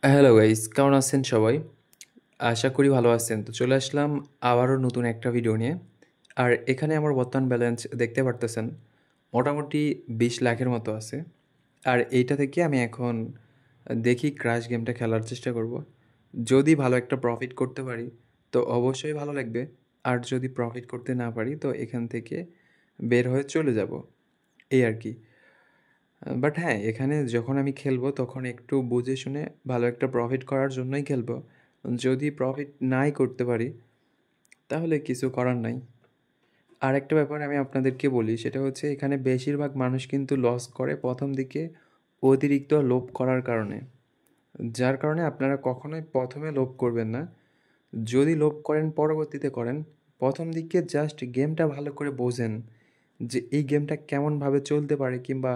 Hello guys, কেমন আছেন সবাই? আশা করি ভালো আছেন। তো চলে আসলাম আবারও নতুন একটা ভিডিও নিয়ে। আর এখানে আমার বর্তমান ব্যালেন্স দেখতে পারতেছেন মোটামুটি 20 লাখের মতো আছে। আর এইটা থেকে আমি এখন দেখি ক্রাশ গেমটা খেলার চেষ্টা করব। যদি ভালো একটা প্রফিট করতে পারি তো অবশ্যই ভালো লাগবে। আর যদি প্রফিট করতে না পারি তো এখান থেকে বের হয়ে চলে যাব, এই আর কি। বাট হ্যাঁ, এখানে যখন আমি খেলবো তখন একটু বুঝে শুনে ভালো একটা প্রফিট করার জন্যই খেলবো। যদি প্রফিট নাই করতে পারি তাহলে কিছু করার নাই। আরেকটা ব্যাপার আমি আপনাদেরকে বলি, সেটা হচ্ছে এখানে বেশিরভাগ মানুষ কিন্তু লস করে প্রথম দিকে অতিরিক্ত লোভ করার কারণে। যার কারণে আপনারা কখনোই প্রথমে লোভ করবেন না। যদি লোভ করেন পরবর্তীতে করেন। প্রথম দিকে জাস্ট গেমটা ভালো করে বোঝেন যে এই গেমটা কেমনভাবে চলতে পারে কিংবা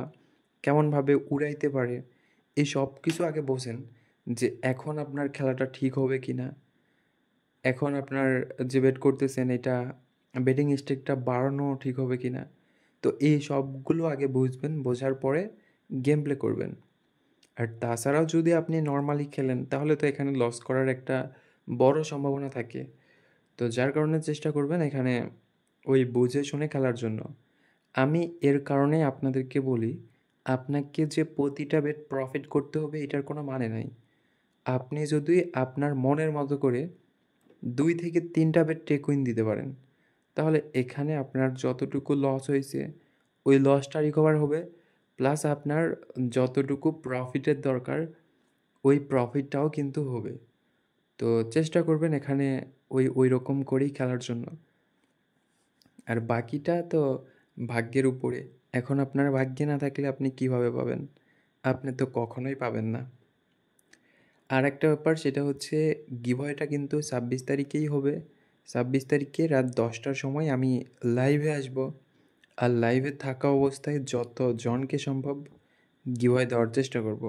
কেমনভাবে উড়াইতে পারে। এই সব কিছু আগে বোঝেন যে এখন আপনার খেলাটা ঠিক হবে কি না। এখন আপনার যে বেট করতেছেন এটা বেটিং স্টেকটা বাড়ানো ঠিক হবে কি না। তো এই সবগুলো আগে বুঝবেন, বোঝার পরে গেম প্লে করবেন। আর তাছাড়াও যদি আপনি নর্মালি খেলেন তাহলে তো এখানে লস করার একটা বড় সম্ভাবনা থাকে। তো যার কারণে চেষ্টা করবেন এখানে ওই বুঝে শুনে খেলার জন্য। আমি এর কারণেই আপনাদেরকে বলি, আপনাকে যে প্রতিটা বেট প্রফিট করতে হবে এটার কোনো মানে নাই। আপনি যদি আপনার মনের মতো করে 2 থেকে 3টা বেট টেক উইন দিতে পারেন, তাহলে এখানে আপনার যতটুকু লস হয়েছে ওই লসটা রিকভার হবে। প্লাস আপনার যতটুকু প্রফিটের দরকার ওই প্রফিটটাও কিন্তু হবে। তো চেষ্টা করবেন এখানে ওই রকম করেই খেলার জন্য। আর বাকিটা তো ভাগ্যের উপরে। এখন আপনার ভাগ্যে না থাকলে আপনি কিভাবে পাবেন? আপনি তো কখনোই পাবেন না। আর একটা ব্যাপার সেটা হচ্ছে গিভওয়েটা কিন্তু 26 তারিখেই হবে। 26 তারিখে রাত 10টার সময় আমি লাইভে আসব। আর লাইভে থাকা অবস্থায় যত জনকে সম্ভব গিভওয়ে দেওয়ার চেষ্টা করব।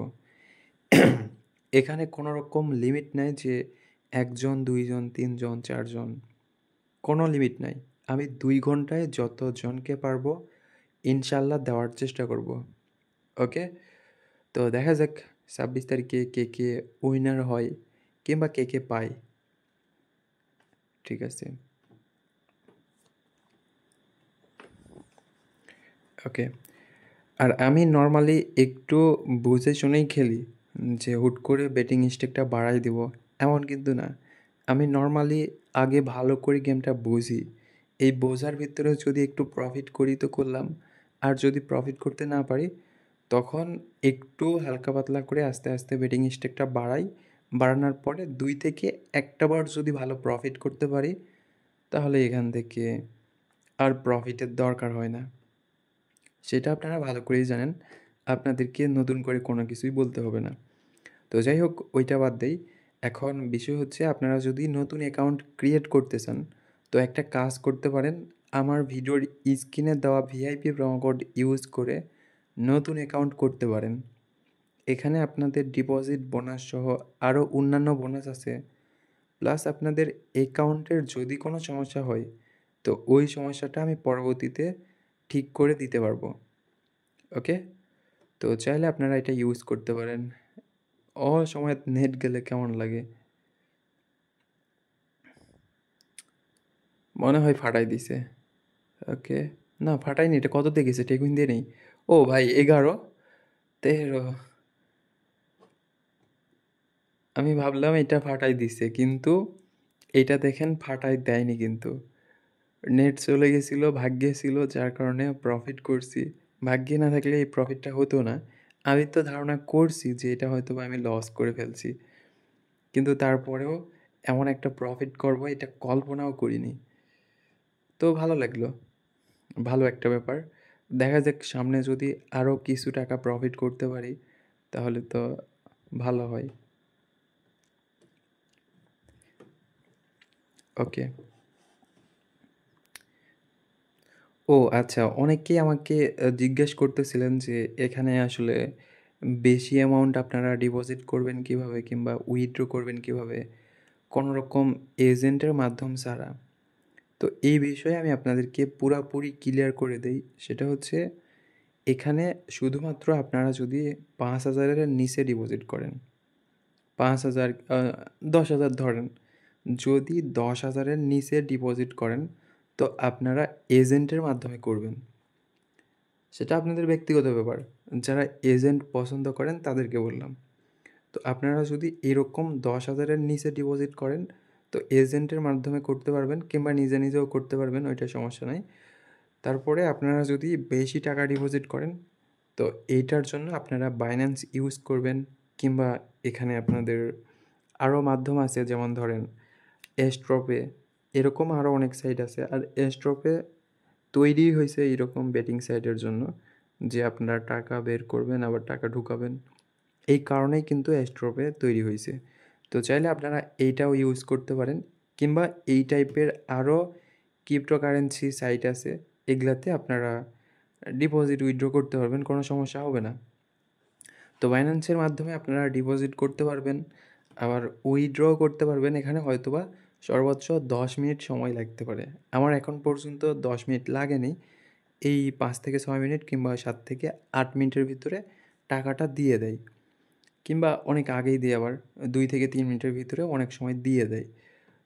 এখানে কোনো রকম লিমিট নাই যে 1 জন, 2 জন, 3 জন, 4 জন। কোনো লিমিট নাই। আমি 2 ঘন্টায় যত জনকে পারবো ইনশাআল্লাহ দেওয়ার চেষ্টা করব। ওকে? তো দেখা যাক 26 তারিখে কে উইনার হয় কিংবা কে পায়। ঠিক আছে? ওকে। আর আমি নরমালি একটু বুঝে শুনেই খেলি। যে হুট করে বেটিং স্টেকটা বাড়ায় দিব, এমন কিন্তু না। আমি নরমালি আগে ভালো করে গেমটা বুঝি। এই বোঝার ভিতরে যদি একটু প্রফিট করি তো করলাম। আর যদি প্রফিট করতে না পারি তখন একটু হালকা পাতলা করে আস্তে আস্তে বেটিং স্টেকটা বাড়াই। বাড়ানোর পরে 2 থেকে 1টা বার যদি ভালো প্রফিট করতে পারি তাহলে এখান থেকে আর প্রফিটের দরকার হয় না। সেটা আপনারা ভালো করেই জানেন। আপনাদেরকে নতুন করে কোনো কিছুই বলতে হবে না। তো যাই হোক ওইটা বাদ দেই। এখন বিষয় হচ্ছে আপনারা যদি নতুন অ্যাকাউন্ট ক্রিয়েট করতে চান তো একটা কাজ করতে পারেন। আমার ভিডিওর স্ক্রিনে দেওয়া ভিআইপি প্রোমো কোড ইউজ করে নতুন অ্যাকাউন্ট করতে পারেন। এখানে আপনাদের ডিপোজিট বোনাস সহ আরও অন্যান্য বোনাস আছে। প্লাস আপনাদের অ্যাকাউন্টের যদি কোনো সমস্যা হয় তো ওই সমস্যাটা আমি পরবর্তীতে ঠিক করে দিতে পারবো। ওকে? তো চাইলে আপনারা এটা ইউজ করতে পারেন। অসময়ে নেট গেলে কেমন লাগে? মনে হয় ফাটাই দিছে। ওকে। না ফাটায়নি, এটা কততে গেছে? টেকুইন দিয়ে নেই। ও ভাই 11, 13। আমি ভাবলাম এটা ফাটাই দিছে, কিন্তু এটা দেখেন ফাটাই দেয়নি কিন্তু। নেট চলে গেছিলো, ভাগ্যে ছিল যার কারণে প্রফিট করছি। ভাগ্যে না থাকলে এই প্রফিটটা হতো না। আমি তো ধারণা করছি যে এটা হয়তোবা আমি লস করে ফেলছি। কিন্তু তারপরেও এমন একটা প্রফিট করবো এটা কল্পনাও করিনি। তো ভালো লাগলো। ভালো একটা ব্যাপার। দেখা যাক সামনে যদি আরও কিছু টাকা প্রফিট করতে পারি তাহলে তো ভালো হয়। ওকে। ও আচ্ছা, অনেকেই আমাকে জিজ্ঞেস করতেছিলেন যে এখানে আসলে বেশি অ্যামাউন্ট আপনারা ডিপোজিট করবেন কিভাবে কিংবা উইথড্র করবেন কিভাবে? কোনো রকম এজেন্টের মাধ্যম ছাড়া। তো এই বিষয়ে আমি আপনাদেরকে পুরাপুরি ক্লিয়ার করে দেই। সেটা হচ্ছে এখানে শুধুমাত্র আপনারা যদি 5,000 এর নিচে ডিপোজিট করেন 5,000 10,000 ধরেন। যদি 10,000-এর নিচে ডিপোজিট করেন তো আপনারা এজেন্টের মাধ্যমে করবেন। সেটা আপনাদের ব্যক্তিগত ব্যাপার। যারা এজেন্ট পছন্দ করেন তাদেরকে বললাম। তো আপনারা যদি এরকম 10,000-এর নিচে ডিপোজিট করেন তো এজেন্টের মাধ্যমে করতে পারবেন, কিংবা নিজে নিজেও করতে পারবেন, ওইটা সমস্যা নাই। তারপরে আপনারা যদি বেশি টাকা ডিপোজিট করেন তো এইটার জন্য আপনারা বাইন্যান্স ইউজ করবেন, কিংবা এখানে আপনাদের আরও মাধ্যম আছে, যেমন ধরেন এস্ট্রপে, এরকম আরও অনেক সাইট আছে। আর এস্ট্রপে তৈরি হয়েছে এরকম বেটিং সাইটের জন্য, যে আপনারা টাকা বের করবেন আবার টাকা ঢুকাবেন। এই কারণেই কিন্তু এস্ট্রপে তৈরি হয়েছে। তো চাইলে আপনারা এইটাও ইউজ করতে পারেন, কিংবা এই টাইপের আরও ক্রিপ্টোকারেন্সি সাইট আছে, এগুলাতে আপনারা ডিপোজিট উইথড্র করতে পারবেন, কোনো সমস্যা হবে না। তো বাইন্যান্সের মাধ্যমে আপনারা ডিপোজিট করতে পারবেন, আবার উইথড্রও করতে পারবেন। এখানে হয়তোবা সর্বোচ্চ 10 মিনিট সময় লাগতে পারে। আমার এখন পর্যন্ত 10 মিনিট লাগেনি। এই 5 থেকে 6 মিনিট কিংবা 7 থেকে 8 মিনিটের ভিতরে টাকাটা দিয়ে দেয়, কিংবা অনেক আগেই দেয়, আবার 2 থেকে 3 মিনিটের ভিতরে অনেক সময় দিয়ে দেয়।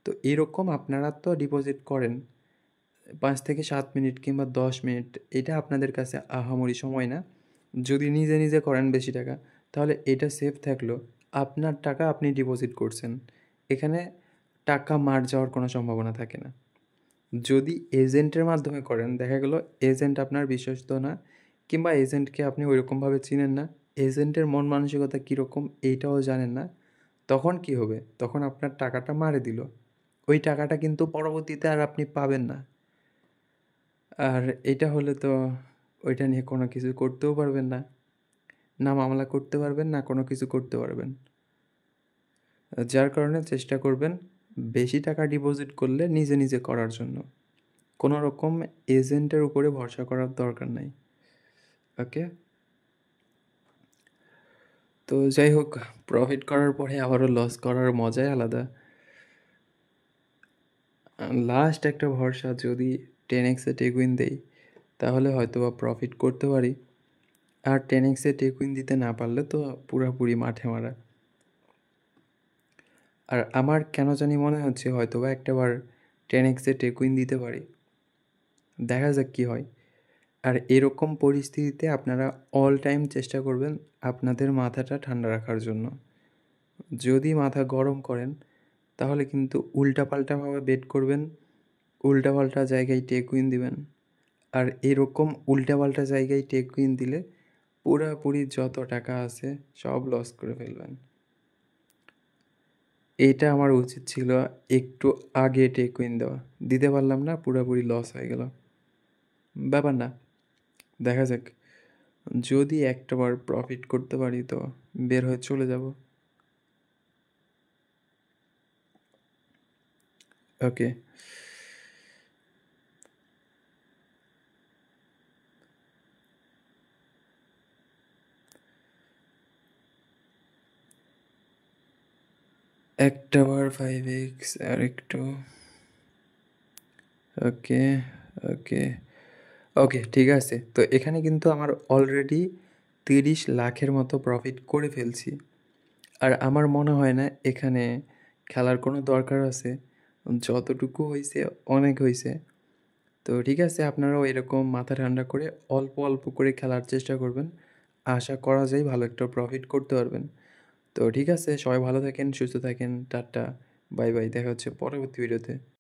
তো এরকম আপনারা তো ডিপোজিট করেন 5 থেকে 7 মিনিট কিংবা 10 মিনিট, এটা আপনাদের কাছে আহামরি সময় না। যদি নিজে নিজে করেন বেশি টাকা, তাহলে এটা সেফ থাকলো, আপনার টাকা আপনি ডিপোজিট করছেন, এখানে টাকা মার যাওয়ার কোনো সম্ভাবনা থাকে না। যদি এজেন্টের মাধ্যমে করেন, দেখা গেল এজেন্ট আপনার বিশ্বস্ত না, কিংবা এজেন্টকে আপনি ওইরকমভাবে চিনেন না, এজেন্টের মন মানসিকতা কীরকম এইটাও জানেন না, তখন কি হবে? তখন আপনার টাকাটা মারে দিল, ওই টাকাটা কিন্তু পরবর্তীতে আর আপনি পাবেন না। আর এটা হলে তো ওইটা নিয়ে কোনো কিছু করতেও পারবেন না, না মামলা করতে পারবেন, না কোনো কিছু করতে পারবেন। যার কারণে চেষ্টা করবেন বেশি টাকা ডিপোজিট করলে নিজে নিজে করার জন্য, কোনো রকম এজেন্টের উপরে ভরসা করার দরকার নাই। ওকে, তো যাই হোক, প্রফিট করার পরে আবারও লস করার মজাই আলাদা। লাস্ট একটা ভরসা, যদি 10x-এ টেকুইন দেই তাহলে হয়তো বা প্রফিট করতে পারি, আর 10x-এ টেকুইন দিতে না পারলে তো পুরোপুরি মাঠে মারা। আর আমার কেন জানি মনে হচ্ছে হয়তো বা একটাবার 10x-এ টেকুইন দিতে পারি, দেখা যাক কী হয়। আর এরকম পরিস্থিতিতে আপনারা অল টাইম চেষ্টা করবেন আপনাদের মাথাটা ঠান্ডা রাখার জন্য। যদি মাথা গরম করেন তাহলে কিন্তু উল্টাপাল্টাভাবে বেট করবেন, উল্টাপাল্টা জায়গায় টেকুইন দিবেন। আর এরকম উল্টাপাল্টা জায়গায় টেকুইন দিলে পুরোপুরি যত টাকা আছে সব লস করে ফেলবেন। এটা আমার উচিত ছিল একটু আগে টেকুইন দেওয়া, দিতে পারলাম না, পুরোপুরি লস হয়ে গেল। ব্যাপার না, দেখা যাক, যদি একটাবার প্রফিট করতে পারি তো বের হয়ে চলে যাব। ওকে, একটাবার 5x আর একটু, ওকে ওকে ওকে, ঠিক আছে। তো এখানে কিন্তু আমার অলরেডি 30 লাখের মতো প্রফিট করে ফেলছি, আর আমার মনে হয় না এখানে খেলার কোনো দরকার আছে। যতটুকু হয়েছে অনেক হয়েছে। তো ঠিক আছে, আপনারাও এরকম মাথা ঠান্ডা করে অল্প অল্প করে খেলার চেষ্টা করবেন, আশা করা যায় ভালো একটা প্রফিট করতে পারবেন। তো ঠিক আছে, সবাই ভালো থাকেন, সুস্থ থাকেন, টাটা, বাই বাই, দেখা হচ্ছে পরবর্তী ভিডিওতে।